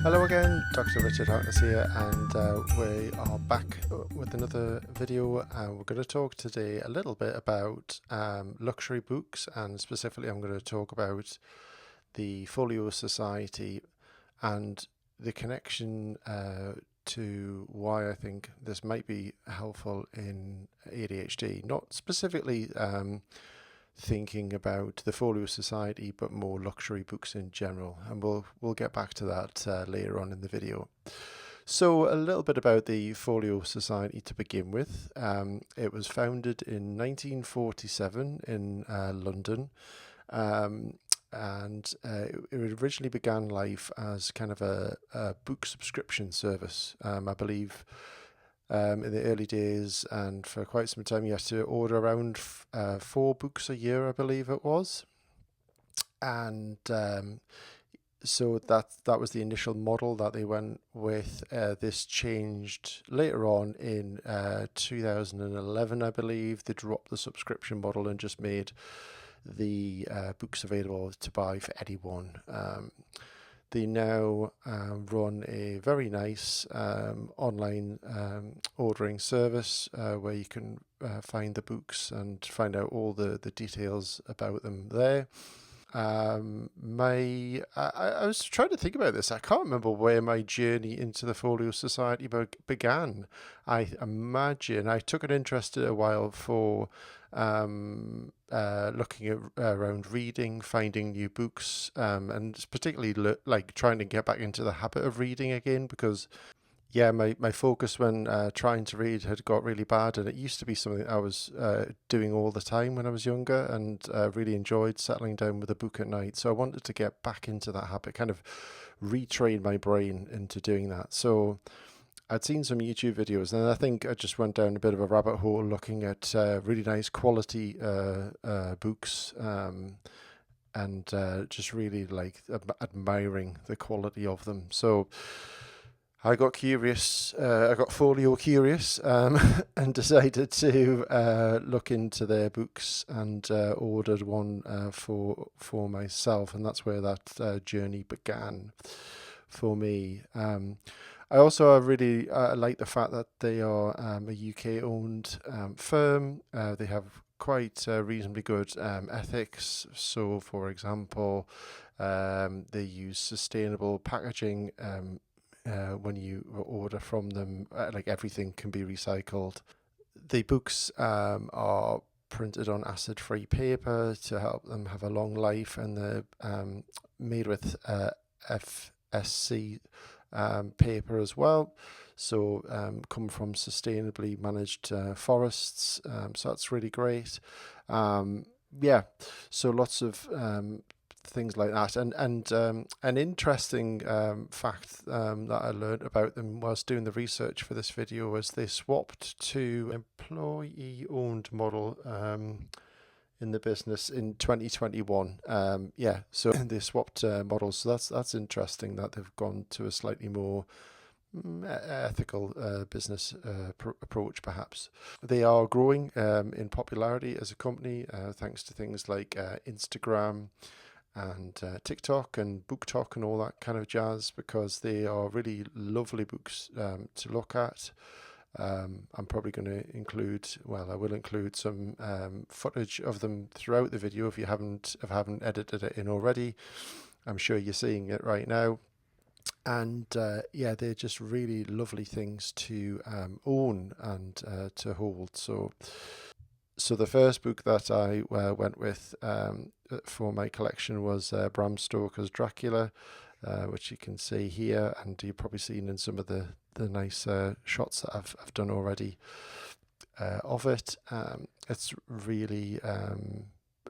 Hello again, Dr. Richard Harkness here, and we are back with another video. We're going to talk today a little bit about luxury books, and specifically I'm going to talk about the Folio Society and the connection to why I think this might be helpful in ADHD. Not specifically thinking about the Folio Society, but more luxury books in general, and we'll get back to that later on in the video. So a little bit about the Folio Society to begin with. It was founded in 1947 in London, and it originally began life as kind of a book subscription service. I believe in the early days, and for quite some time you had to order around 4 books a year, I believe it was. And so that was the initial model that they went with. This changed later on in 2011, I believe. They dropped the subscription model and just made the books available to buy for anyone. They now run a very nice online ordering service where you can find the books and find out all the details about them there. I was trying to think about this. I can't remember where my journey into the Folio Society began. I imagine I took an interest a while for looking at around reading, finding new books, and particularly like trying to get back into the habit of reading again, because my focus when trying to read had got really bad, and it used to be something I was doing all the time when I was younger, and really enjoyed settling down with a book at night. So I wanted to get back into that habit, kind of retrain my brain into doing that. So I'd seen some YouTube videos, and I think I just went down a bit of a rabbit hole looking at really nice quality books, and just really like admiring the quality of them. So I got curious, I got Folio curious, and decided to look into their books, and ordered one for myself, and that's where that journey began for me. I also really like the fact that they are a UK-owned firm. They have quite reasonably good ethics. So, for example, they use sustainable packaging. When you order from them, like everything can be recycled. The books are printed on acid-free paper to help them have a long life, and they're made with FSC paper as well, so come from sustainably managed forests, so that's really great. So lots of things like that, and an interesting fact that I learned about them whilst doing the research for this video was they swapped to employee-owned model in the business in 2021. So they swapped models. So that's interesting that they've gone to a slightly more ethical business approach, perhaps. They are growing in popularity as a company thanks to things like Instagram and TikTok and BookTok and all that kind of jazz, because they are really lovely books to look at. I'm probably going to I will include some footage of them throughout the video if I haven't edited it in already. I'm sure you're seeing it right now. And they're just really lovely things to own and to hold. So the first book that I went with for my collection was Bram Stoker's Dracula, which you can see here, and you've probably seen in some of the nice shots that I've done already of it. It's really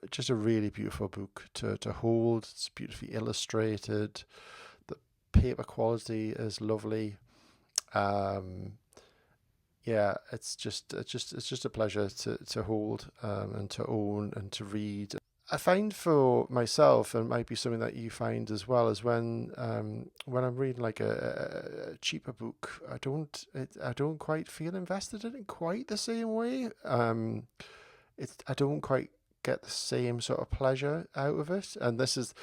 just a really beautiful book to hold. It's beautifully illustrated. The paper quality is lovely. It's just a pleasure to hold and to own and to read. I find for myself, and it might be something that you find as well, is when I'm reading like a cheaper book, I don't quite feel invested in it quite the same way. I don't quite get the same sort of pleasure out of it, and this is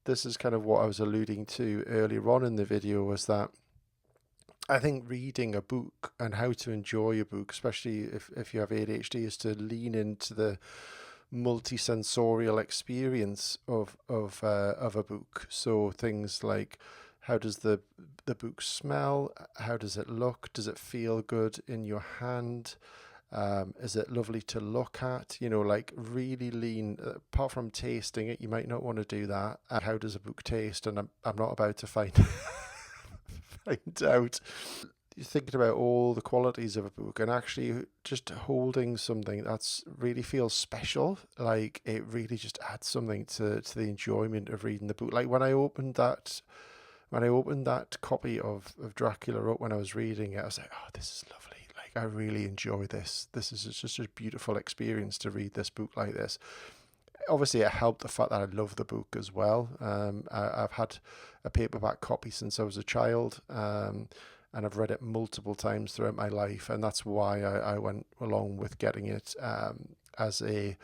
this is kind of what I was alluding to earlier on in the video, was that I think reading a book and how to enjoy a book, especially if you have ADHD, is to lean into the multisensorial experience of a book. So things like, how does the book smell? How does it look? Does it feel good in your hand? Is it lovely to look at? Like really lean. Apart from tasting it, you might not want to do that. How does a book taste? And I'm not about to find find out. You're thinking about all the qualities of a book, and actually just holding something that's really feels special. Like it really just adds something to the enjoyment of reading the book. Like when I opened that copy of Dracula up when I was reading it, I was like, oh, this is lovely. Like I really enjoy this. This is just a beautiful experience to read this book like this. Obviously, it helped the fact that I love the book as well. I've had a paperback copy since I was a child, and I've read it multiple times throughout my life, and that's why I went along with getting it as a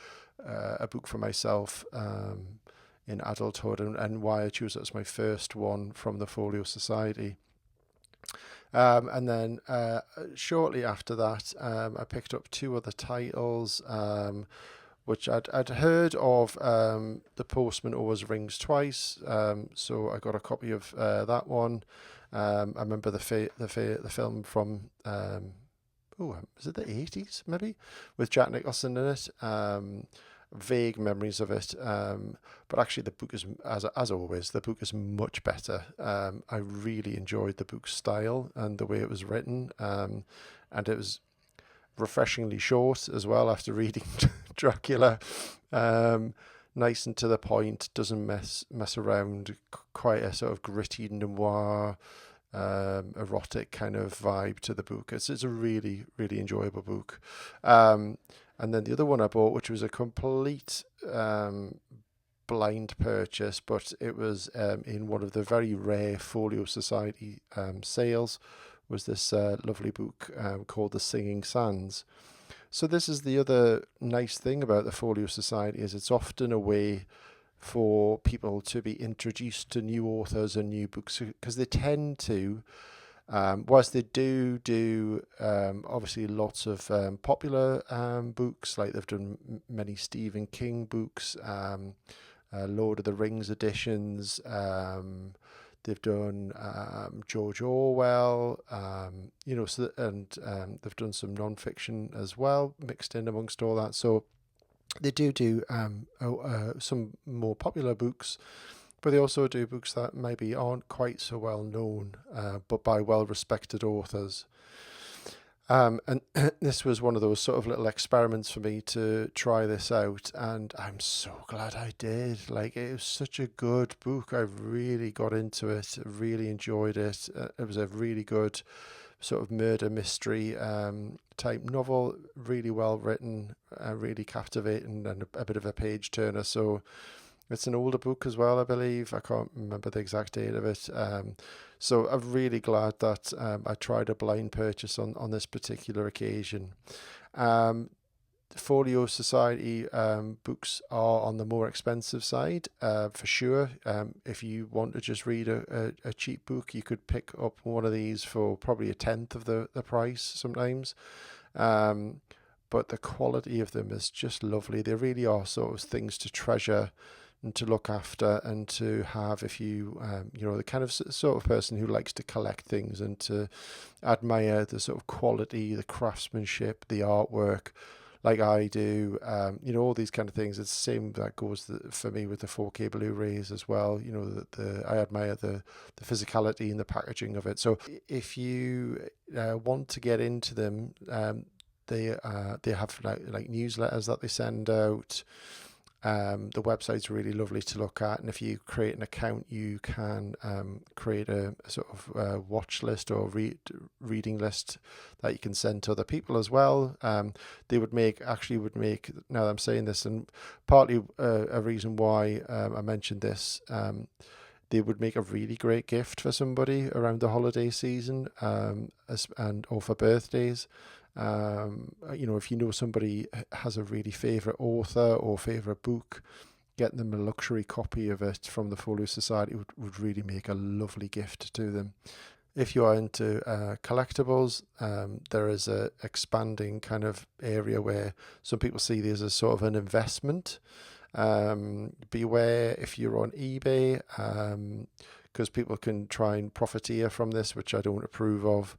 book for myself in adulthood, and why I chose it as my first one from the Folio Society. And then shortly after that, I picked up two other titles, which I'd heard of. The Postman Always Rings Twice, so I got a copy of that one. I remember the film from was it the 80s maybe, with Jack Nicholson in it. Vague memories of it, but actually the book is, as always, the book is much better. I really enjoyed the book's style and the way it was written, and it was refreshingly short as well after reading Dracula. Nice and to the point, doesn't mess around, quite a sort of gritty noir, erotic kind of vibe to the book. It's a really, really enjoyable book. And then the other one I bought, which was a complete blind purchase, but it was in one of the very rare Folio Society sales, was this lovely book called The Singing Sands. So this is the other nice thing about the Folio Society, is it's often a way for people to be introduced to new authors and new books, because they tend to, whilst they do obviously lots of popular books, like they've done many Stephen King books, Lord of the Rings editions, they've done George Orwell, and they've done some non-fiction as well, mixed in amongst all that. So they do some more popular books, but they also do books that maybe aren't quite so well known, but by well-respected authors. And this was one of those sort of little experiments for me to try this out, and I'm so glad I did. Like, it was such a good book. I really got into it, really enjoyed it. It was a really good sort of murder mystery type novel, really well written, really captivating, and a bit of a page turner. So it's an older book as well, I believe. I can't remember the exact date of it. So I'm really glad that I tried a blind purchase on this particular occasion. Folio Society books are on the more expensive side, for sure. If you want to just read a cheap book, you could pick up one of these for probably a tenth of the price sometimes. But the quality of them is just lovely. They really are sort of things to treasure and to look after and to have, if you the kind of sort of person who likes to collect things and to admire the sort of quality, the craftsmanship, the artwork, like I do, all these kind of things. It's the same that goes for me with the 4K Blu-rays as well. I admire the physicality and the packaging of it. So if you want to get into them, they have like newsletters that they send out. The website's really lovely to look at, and if you create an account, you can create a sort of watch list or reading list that you can send to other people as well. They would make, now that I'm saying this, and partly a reason why I mentioned this, they would make a really great gift for somebody around the holiday season, or for birthdays. If you know somebody has a really favourite author or favourite book, getting them a luxury copy of it from the Folio Society would really make a lovely gift to them. If you are into collectibles, there is a expanding kind of area where some people see these as sort of an investment. Beware if you're on eBay, because people can try and profiteer from this, which I don't approve of,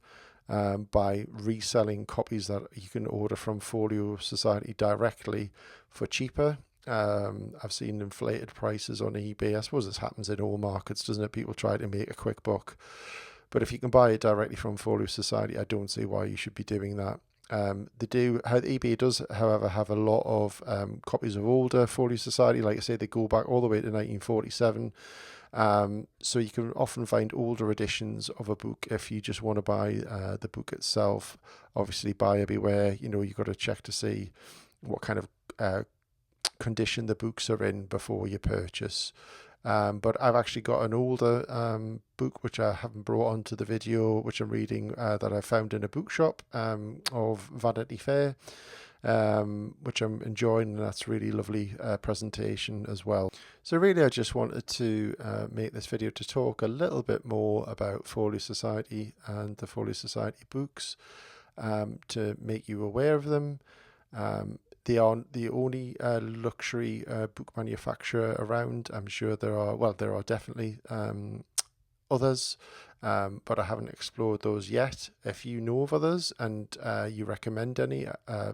by reselling copies that you can order from Folio Society directly for cheaper. I've seen inflated prices on eBay. I suppose this happens in all markets, doesn't it? People try to make a quick buck. But if you can buy it directly from Folio Society, I don't see why you should be doing that. eBay does, however, have a lot of copies of older Folio Society. Like I say, they go back all the way to 1947. So you can often find older editions of a book if you just want to buy the book itself. Obviously, buyer beware. You've got to check to see what kind of condition the books are in before you purchase. But I've actually got an older book which I haven't brought onto the video, which I'm reading, that I found in a bookshop of Vanity Fair, which I'm enjoying, and that's really lovely presentation as well. So really I just wanted to make this video to talk a little bit more about Folio Society and the Folio Society books, to make you aware of them. They aren't the only luxury book manufacturer around. I'm sure there are definitely others, but I haven't explored those yet. If you know of others and you recommend any,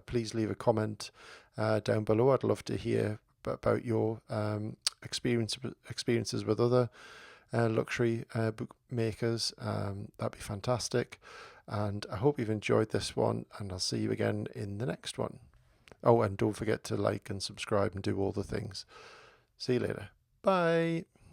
please leave a comment down below. I'd love to hear about your experiences with other luxury book makers. That'd be fantastic. And I hope you've enjoyed this one, and I'll see you again in the next one. Oh, and don't forget to like and subscribe and do all the things. See you later. Bye.